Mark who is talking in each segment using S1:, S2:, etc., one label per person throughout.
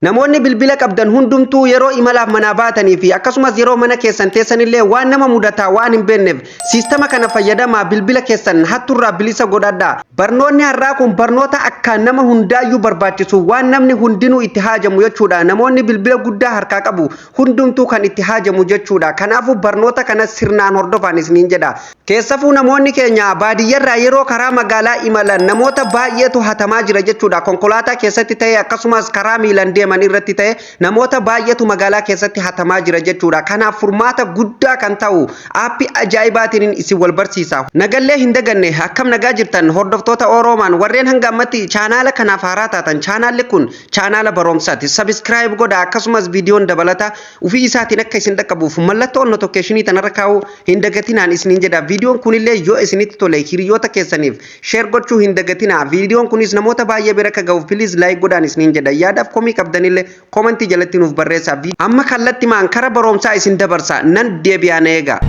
S1: Namoonni bilbila qabdan hundumtuu yeroo imalaaf manaa baatanii fi akkasumas yeroo mana keessan teessanillee waan nama mudataa waan hin beekneef siistama kana fayyadamaa bilbila keessan hatturraa bilisa godhadhaa. Barnoonni har'aa kun barnoota akkaan nama hundaayyuu barbaachisu waan namni hundinuu itti haajamu jechuudha. Namoonni bilbila guddaa harkaa qabu hundumtuu kan itti haajamu jechuudha. Kanaafuu barnoota kana sirnaan hordofaa isiniin jedha. Keessafuu namoonni keenya baadiyyarraa yeroo karaa magaalaa imalan namoota baay'eetu hatamaa jira jechuudha. Konkolaataa keessatti ta'e akkasumas karaa miilan deeman irratti ta'e namoota baay'eetu magaalaa keessatti hatamaa jira jechuudha. Kanaaf furmaata guddaa kan ta'u aappii ajaa'ibaatiin isin wal barsiisa. Nagallee hin daganne akkam nagaa jirtan hordoftoota Oroomaan warreen hanga ammatti chaanaala kanaaf haaraa taatan chaanaalli kun chaanaala barumsaati. Subscribe godha akkasumas viidiyoon dabalata ofii isaatiin akka isin dhaqqabuuf mallattoo notificationii tanarra kaa'u hin dagatinaan isiniin jedha. Viidiyoon kunillee yoo isinitti tole hiriyoota keessaniif share gochuu hin dagatinaa. Viidiyoon kunis namoota baay'ee bira akka ga'uuf please like godhaan isiniin jedha. Yaadaaf komii qabdanillee komentii jalatti nuuf barreessaa. Amma kallatti maan kara barumsaa isin dabarsa nan deebi'aan eega.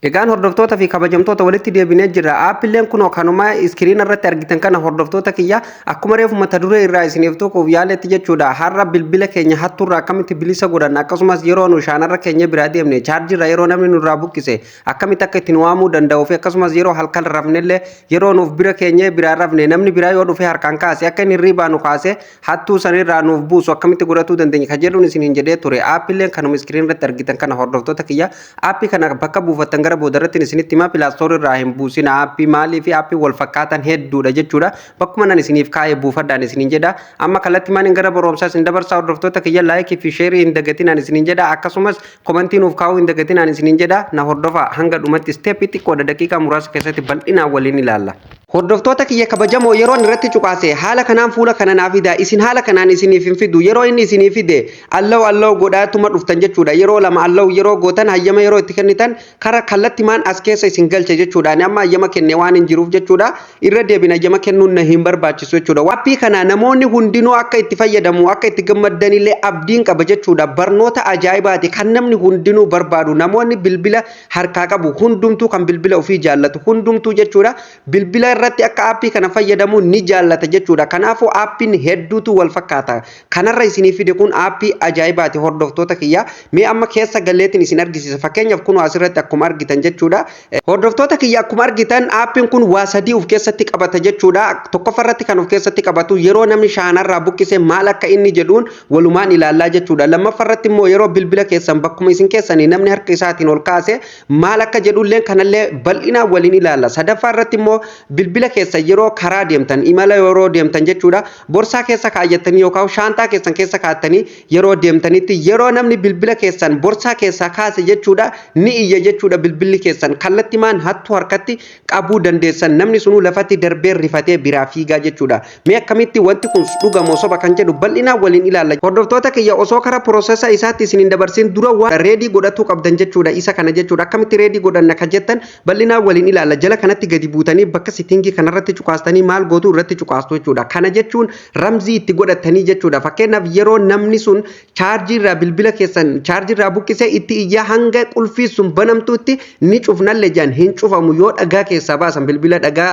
S1: Egaan hordoftoota fi kabajamtoota walitti deebinee jira. Aappileen kun kanuma iskiriin irratti argitan kana hordoftoota kiyya akkuma reefu mata duree irraa isiniif tokkoof yaaletti jechuudha. Har'a bilbila keenya hatturraa akkamitti bilisa godhan akkasumas yeroo nu shaanarra keenya biraa deemne chaarjirra yeroo namni nurraa buqqise akkamitti akka ittiin waamuu danda'uu fi akkasumas yeroo halkan rafnellee yeroo nuuf bira keenya biraa rafne namni biraa yoo dhufe harkaan kaase akka inni hirribaa nu kaase hattuu sanirraa nuuf buusu akkamitti godhatuu dandeenya ka jedhuun isiniin jedhee ture. Aappileen kanuma iskiriin irratti argitan kana hordoftoota kiyya aappii kana bakka buufattan gara boodarratti isinitti hima pilaastoor irraa hin buusina. Aappii maalii fi aappii wal fakkaatan hedduudha jechuudha. Bakkuma nan isiniif kaa'ee buufadhaan isiniin jedha. Amma kallattii maan gara barumsaa isin dabarsaa hordoftoota kiyya laayikii fi sheerii hin dagatinaan isiniin jedha. Akkasumas komentii nuuf kaa'uu hin dagatinaan isiniin jedha. Na hordofaa hanga dhumatti steepii xiqqoodha daqiiqaa muraasa keessatti bal'inaan waliin ilaalla. Hordoftoota kiyya kabajamoo yeroo irratti cuqaase haala kanaan fuula kana naaf fida isin haala kanaan isiniif hin fidu yeroo inni isiniif fide allahu godhaatuma dhuftan jechuudha. Yeroo lama allahu yeroo gootan hayyama yeroo itti kennitan kara kallatti maan as keessa isin galche jechuudha. Ani amma hayyama kenne waan hin jiruuf jechuudha. Irra deebina hayyama kennuun na hin barbaachisu jechuudha. Aappii kana namoonni hundinuu akka itti fayyadamu akka itti gammadanillee abdiin qaba jechuudha. Barnoota ajaa'ibaati kan namni hundinuu barbaadu. Namoonni bilbila harkaa qabu hundumtuu kan bilbila ofii jaallatu hundumtuu jechuudha. Bilbila irratti akka aappii kana fayyadamu ni jaallata jechuudha. Kanaafuu aappiin hedduutu wal fakkaata. Kanarra isinii fide kun aappii ajaa'ibaati hordoftoota kiyya. Mee amma keessa galleetiin isin argisiisa. Fakkeenyaaf kun asirratti akkuma argitan jechuudha. Hordoftoota kiyya akkuma argitan aappiin kun waa sadii of keessatti qabata jechuudha. Tokkoffaarratti kan of keessatti qabatu yeroo namni shaanarraa buqqise maal akka inni jedhuun walumaan ilaallaa jechuudha. Lammaffaarratti immoo yeroo bilbila keessan bakkuma isin keessanii namni harka isaatiin ol kaase maal akka jedhullee kanallee bal'inaan waliin ilaalla. Sadaffaarratti immoo bilbila keessa yeroo karaa deemtan imala yeroo deemtan jechuudha. Borsaa keessa kaayyattanii yookaan shaantaa keessan keessa kaa'attanii yeroo deemtanitti yeroo namni bilbila keessan borsaa keessaa kaase jechuudha ni iyya jechuudha. Bilbilli keessan kallattii maan hattuu harkatti qabuu dandeessan namni sunuu lafatti darbee rifatee biraa fiigaa jechuudha. Mee akkamitti wanti kun dhugamoo soba kan jedhu bal'inaan waliin ilaalla. Hordoftoota kiyya osoo karaa piroosesa isaatti isin hin dabarsin dura waan reedii godhachuu qabdan jechuudha. Isa kana jechuudha. Akkamitti reedii godhanna kan jettan bal'inaan waliin ilaalla. Jala kanatti gadi buutanii bakka sitingii kanarratti cuqaastanii maal gootu irratti cuqaastu jechuudha. Kana jechuun ramzii itti godhatanii jechuudha. Fakkeenyaaf yeroo namni sun chaarjiirraa bilbila keessan chaarjiirraa buqqise itti iyyaa hanga qulfii sun banamtuutti ni cufnallee jaan hin cufamu yoo dhagaa keessaa baasan bilbila dhagaa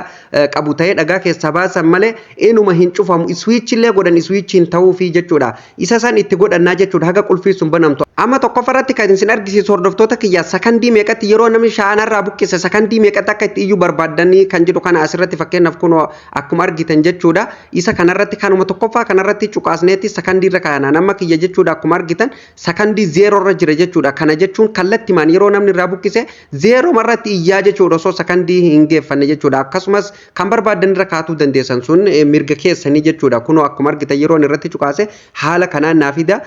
S1: qabu ta'ee dhagaa keessaa baasan malee inuma hin cufamu. Iswiichillee godhan iswiichiin ta'uufi jechuudha. Isa san itti godhannaa jechuudha haga qulfii sun banamtu. Amma tokkoffaarratti kan isin argisiisu hordoftoota kiyya sakandii meeqatti yeroo namni shaanarraa buqqise sakandii meeqatti akka itti iyyuu barbaadanii kan jedhu kana asirratti fakkeenyaaf kun akkuma argitan jechuudha. Isa kanarratti kanuma tokkoffaa kanarratti cuqaasneetti sakandiirra kaa'anaan amma kiyya jechuudha. Akkuma argitan sakandii zeeroorra jira jechuudha. Kana jechuun kallattimaan yeroo namni irraa buqqise zeeroo marratti iyyaa jechuudha osoo sakandii hin geeffanne jechuudha. Akkasumas kan barbaadan irra kaa'uu dandeessan sun mirga keessanii jechuudha. Kun akkuma argitan yeroo irratti cuqaase haala kanaan naafida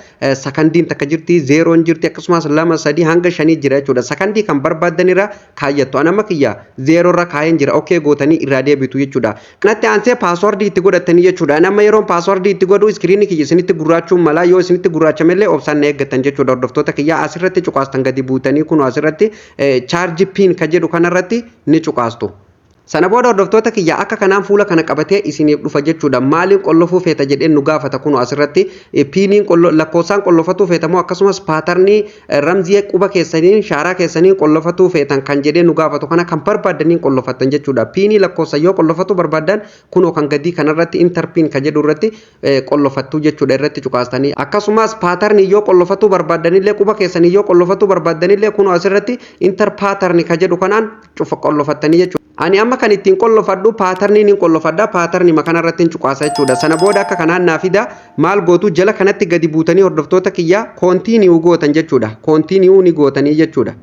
S1: sakandiin takka jirti zeeroon jirti akkasumas lama sadii hanga shanii jira jechuudha. Sakandii kan barbaadan irra kaayyattu. Anamma kiyya zeeroorra kaa'een jira. Okay gootanii irraa deebitu jechuudha. Kanatti aansee paaswordii itti godhatanii jechuudha. Nama yeroo paaswordii itti godhu iskiriinii kiyya isinitti gurraachuun malaa yoo isinitti gurraachamellee obsaan eeggatan jechuudha. Hordoftoota kiyya asirratti cuqaastan gadi buutanii kun asirratti chaarji piin ka jedhu kanarratti ni cuqaastu. Sana booda hordoftoota kiyya akka kanaan fuula kana qabatee isiniif dhufa jechuudha. Maaliin qollofuu feeta jedheen nu gaafata kun asirratti piiniin lakkoofsaan qollofatuu feetamoo akkasumas paatarnii ramzii quba keessaniin shaaraa keessaniin qollofatuu feetan kan jedheen nu gaafatu kana kan barbaadaniin qollofatan jechuudha. Piinii lakkoofsa yoo qollofatu barbaadan kunoo kan gadii kanarratti interpiin kan jedhu irratti qollofattuu jechuudha irratti cuqaastanii akkasumas paatarnii yoo qollofatuu barbaadanillee quba keessanii yoo qollofatuu barbaadanillee kunoo asirratti interpaatarnii kan jedhu kanaan cufa qollofattanii jechuudha. Ani amma kan ittiin qollofadhu paatarniin hin qollofadha paatarnii makana irratti hin cuqaasa jechuudha. Sana booda akka kanaan naafida maal gootu jala kanatti gadi buutanii hordoftoota kiyya koontiiniyuu gootan jechuudha. Koontiiniyuu ni gootanii jechuudha.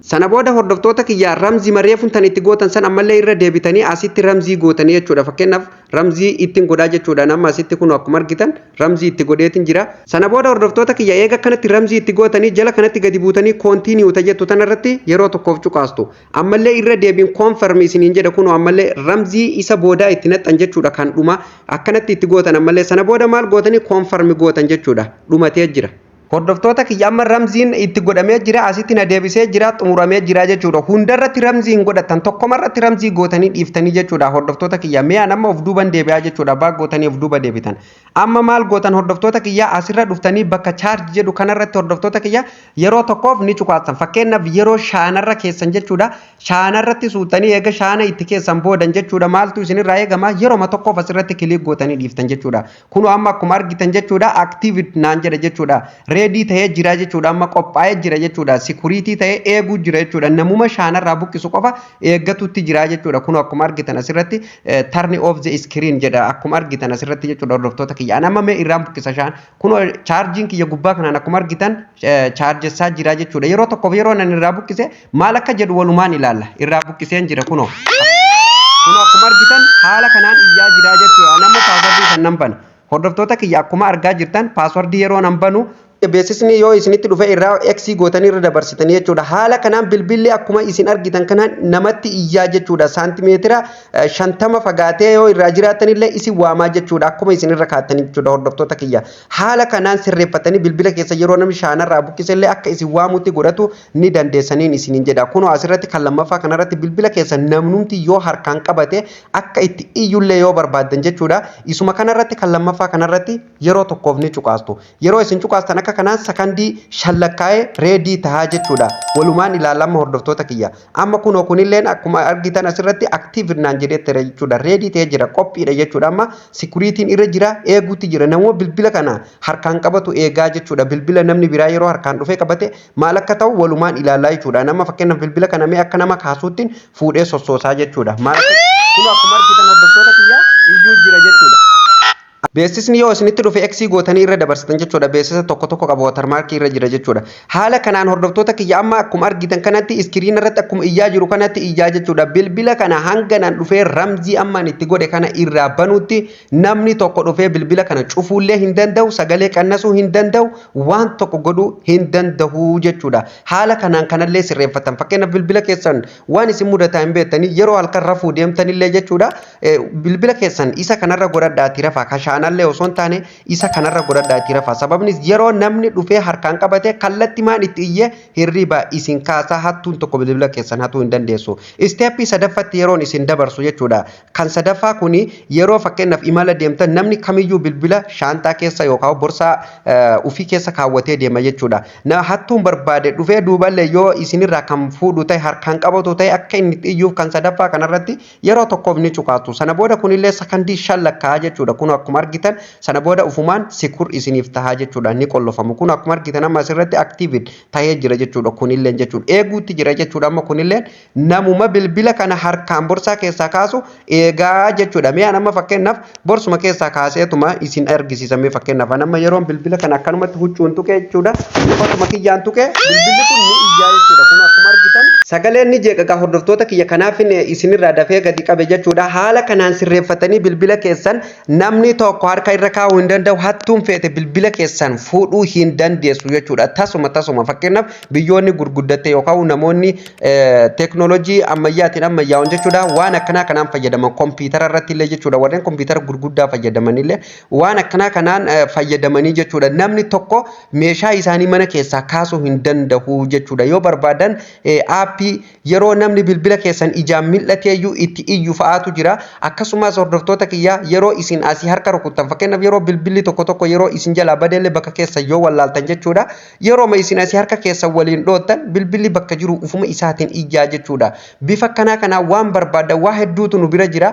S1: Sana booda hordoftoota kiyya ramzii mareefun tan itti gootan san ammallee irra deebitanii asitti ramzii gootanii jechuudha. Fakkeenyaaf ramzii ittiin godhaa jechuudha. Nama asitti kun akkuma argitan ramzii itti godheetiin jira. Sana booda hordoftoota kiyya eega kanatti ramzii itti gootanii jala kanatti gadi buutanii koontiiniyuu tajettu tanarratti yeroo tokkoof cuqaastu. Ammallee irra deebiin koonfarmii isiniin jedha kun ammallee ramzii isa boodaa itti naxxan jechuudha kan dhuma akkanatti itti gootan ammallee sana booda maal gootanii koonfarmii gootan jechuudha. Dhumatee jira. Hordoftoota kiyya amma ramziin itti godhamee jira asitti na deebisee jira xumuramee jira jechuudha. Hundarratti ramzii hin godhatan tokkomarratti ramzii gootanii dhiiftanii jechuudha. Hordoftoota kiyya mi'a nama of duuban deebi'aa jechuudha. Baag gootanii of duuba deebitan. Amma maal gootan hordoftoota kiyya asirra dhuftanii bakka chaarj jedhu kanarratti hordoftoota kiyya yeroo tokkoof ni cuqaatan. Fakkeenyaaf yeroo shaanarra keessan jechuudha. Shaanarratti suutanii eega shaana itti keessan boodan jechuudha. Maaltu isinirraa eegama yeroo tokkoof asirratti kiliik gootanii dhiiftan jechuudha. Kunoo amma akkuma argitan jechuudha active naan jedha jechuudha. Reedii ta'ee jira jechuudha amma qophaa'ee jira jechuudha sikuriitii ta'ee eeguu jira jechuudha namuma shaanarraa buqqisu qofa eeggatutti jira jechuudha kun akkuma argitan asirratti turn off the screen jedha akkuma argitan asirratti jechuudha hordoftoota kiyya nama mee irraan buqqisa shaan kun chaarjiin kiyya gubbaa kanaan akkuma argitan chaarjessaa jira jechuudha yeroo tokkoof yeroo nan irraa buqqise maal akka jedhu walumaan ilaalla irraa buqqiseen jira kunoo akkuma argitan haala kanaan iyyaa jira jechuudha nama paaswordii kan nan bana hordoftoota kiyya akkuma argaa jirtan paaswordii yeroo nan banu beesisni yoo isinitti dhufe irraa X gootanii irra dabarsitanii jechuudha. Haala kanaan bilbilli akkuma isin argitan kanaan namatti iyyaa jechuudha. Saantimeetira 50 fagaatee yoo irraa jiraatanillee isin waamaa jechuudha. Akkuma isin irra kaatanii jechuudha hordoftoota kiyya. Haala kanaan sirreeffatanii bilbila keessa yeroo namni shaanarraa buqqisellee akka isin waamutti godhatu ni dandeessaniin isiniin jedha. Kunoo asirratti kan lammaffaa kanarratti bilbila keessa namnumti yoo harkaan qabate akka itti iyyullee yoo barbaadan jechuudha. Isuma kanarratti kan lammaffaa kanarratti yeroo tokkoof ni cuqaastu. Yeroo isin cuqaastan akka kanaan sakandii shallakkaa'ee reedii tahaa jechuudha. Walumaan ilaalama hordoftoota kiyya. Amma kunoo kunilleen akkuma argitan asirratti active naan jedhee jechuudha. Reedii ta'ee jira qophiidha jechuudha. Amma sikuriitiin irra jira eeguutti jira. Namuma bilbila kana harkaan qabatu eegaa jechuudha. Bilbila namni biraa yeroo harkaan dhufee qabate maal akka ta'u walumaan ilaalaa jechuudha. Nama fakkeenyaaf bilbila kana mee akka nama kaasuuttiin fuudhee sossoosaa jechuudha. Maal kunoo akkuma argitan hordoftoota kiyya iyyuu jira jechuudha. Beesisni yoo isinitti dhufe X gootanii irra dabarsitan jechuudha. Beesisa tokko tokko qabu watermarkii irra jira jechuudha. Haala kanaan hordoftoota kiyya amma akkuma argitan kanatti iskiriin irratti akkuma iyyaa jiru kanatti iyyaa jechuudha. Bilbila kana hanganaan dhufee ramzii ammaan itti godhe kana irraa banuutti namni tokko dhufee bilbila kana cufuullee hin danda'u, sagalee qannasuu hin danda'u, waan tokko godhuu hin danda'u jechuudha. Haala kanaan kanallee sirreeffatan. Fakkeenyaaf bilbila keessan waan isin mudataa hin beektanii yeroo halkan rafuu deemtanillee jechuudha. Bilbila keessan isa kanarra godhadhaati rafaa shaanallee osoo hin taane isa kanarra godhadhaati rafaa sababnis yeroo namni dhufee harkaan qabate kallatti maan itti iyyee hirriba isin kaasaa hattuun tokko bilbila keessan hatuu hin dandeessu. Isteeppii sadaffatti yeroon isin dabarsu jechuudha. Kan sadaffaa kuni yeroo fakkeenyaaf imala deemtan namni kamiyyuu bilbila shaantaa keessa yookaan borsaa ufii keessa kaawwatee deema jechuudha. Na hattuun barbaade dhufee duuballee yoo isinirraa kan fuudhu ta'e harkaan qabatu ta'e akka inni iyyuuf kan sadaffaa kanarratti yeroo tokkoof ni cuqaatu. Sana booda kunillee sakandii shan lakkaa jechuudha. Kun akkuma argitan sana booda ufumaan sikur isiniif tahaa jechuudha. Ni qollofamu. Kun akkuma argitan amma asirratti active ta'ee jira jechuudha. Kunillee jechuudha. Eeguutti jira jechuudha. Amma kunillee namuma bilbila kana harkaan borsaa keessaa kaasu eegaa jechuudha. Mi'a nama fakkeenyaaf borsuma keessaa kaaseetuma isin argisiisame fakkeenyaaf nama yeroon bilbila kana akkanumatti huccuun tuqe jechuudha. Akkasuma kiyyaan tuqe bilbilli kun ni iyyaa jechuudha. Kun akkuma argitan sagaleen ni jeeqaqa hordoftoota kiyya kanaaf isinirraa dafee gadi qabe jechuudha. Haala kanaan sirreeffatanii bilbila keessan namni tokko harka irra kaa'uu hin danda'u hattuun feete bilbila keessan fuudhuu hin dandeessu jechuudha. Tasuma fakkeenyaaf biyyoonni gurguddatte yookaan namoonni teeknooloojii ammayyaatiin ammayyaa'uun jechuudha waan akkanaa kanaan fayyadaman kompiitara irratti illee jechuudha. Warreen kompiitara gurguddaa fayyadaman illee waan akkanaa kanaan fayyadamanii jechuudha. Namni tokko meeshaa isaanii mana keessaa kaasuu hin danda'u jechuudha. Yoo barbaadan aappii yeroo namni bilbila keessan ijaan mil'ateeyyuu itti iyyuu fa'aatu jira. Akkasumas hordoftoota kiyya yeroo isin asii harka rukuttan fakkeenyaaf yeroo bilbilli tokko yeroo isin jalaa badeellee bakka keessa yoo wallaaltan jechuudha. Yeroo ma isin asii harka keessa waliin dhoottan bilbilli bakka jiru ufuma isaatiin iyyaa jechuudha. Bifa kanaa waan barbaadda waa hedduutu nu bira jira.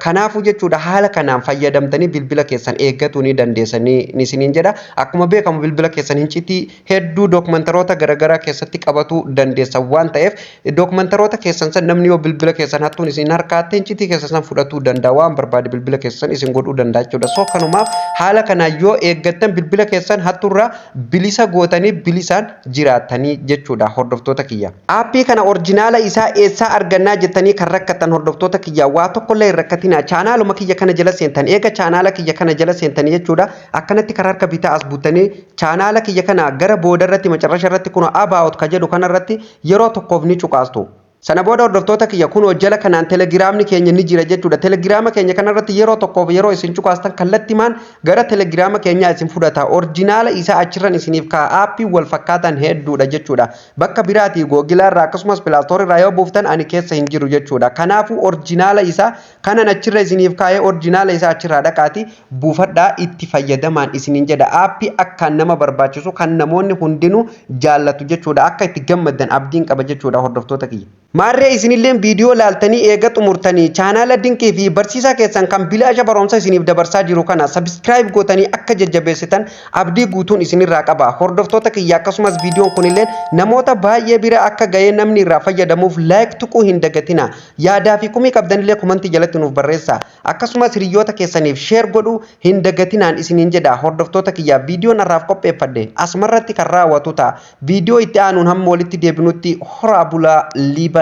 S1: Kanaafuu jechuudha haala kanaan fayyadamtanii bilbila keessan eeggachuu ni dandeessanii ni isiniin jedha. Akkuma beekamu bilbila keessan hincitii hedduu dookumantaroota garaagaraa keessatti qabatuu dandeessa waan ta'eef dookumantaroota keessan san namni yoo bilbila keessan hattuun isin harkaatti hincitii keessan san fudhatuu danda'a waan barbaade bilbila keessan isin godhuu danda'a jechuudha. So kanumaaf haala kanaan yoo eeggattan bilbila keessan hattuurraa bilisa gootanii bilisaan jiraatanii jechuudha hordoftoota kiyya. Aappii kana orjinaala isaa eessaa argannaa jettanii kan rakkatan hordoftoota kiyya waa tokkollee hin rakkatina. Chaanaaluma kiyya kana jala seentan eega chaanaala kiyya kana jala seentanii jechuudha akkanatti karaa harka bitaa as buutanii chaanaala kiyya kana gara booda irratti macarrasha irratti kun about ka jedhu kana irratti yeroo tokkoof ni cuqaastu. Sana booda hordoftoota kiyya kun hojjala kanaan telegiraamni keenya ni jira jechuudha. Telegiraama keenya kanarratti yeroo tokkoof yeroo isin cuqaastan kallattimaan gara telegiraama keenyaa isin fudhata. Orjinaala isaa achirran isiniif ka'a. Aappii wal fakkaatan hedduudha jechuudha. Bakka biraatii googilaarraa akkasumas pilaastoorirraa yoo buuftan ani keessa hin jiru jechuudha. Kanaafuu orjinaala isaa kanan achirra isiniif kaa'ee orjinaala isaa achirraa dhaqaatii buufadhaa itti fayyadamaan isiniin jedha. Aappii akkaan nama barbaachisu kan namoonni hundinuu jaallatu jechuudha. Akka itti gammaddan abdiin qaba jechuudha hordoftoota kiyya. Maarree isinillee viidiyoo laaltanii eega xumurtanii chaanaala Dinkii fi barsiisaa keessan kan bilaasha barumsa isiniif dabarsaa jiru kana subscribe gootanii akka jajjabeessitan abdii guutuun isinirraa qaba. Hordoftoota kiyya akkasumas viidiyoon kunillee namoota baay'ee bira akka ga'ee namni irraa fayyadamuuf like tuquu hin dagatina. Yaadaa fi komii qabdanillee komantii jalatti nuuf barreessaa. Akkasumas hiriyoota keessaniif share godhuu hin dagatinaan isiniin jedha. Hordoftoota kiyya viidiyoon har'aaf qopheeffadhe asumarratti kan raawwatu ta'a. Viidiyoo itti aanuun hamma walitti deebinutti horaa bulaa liibana.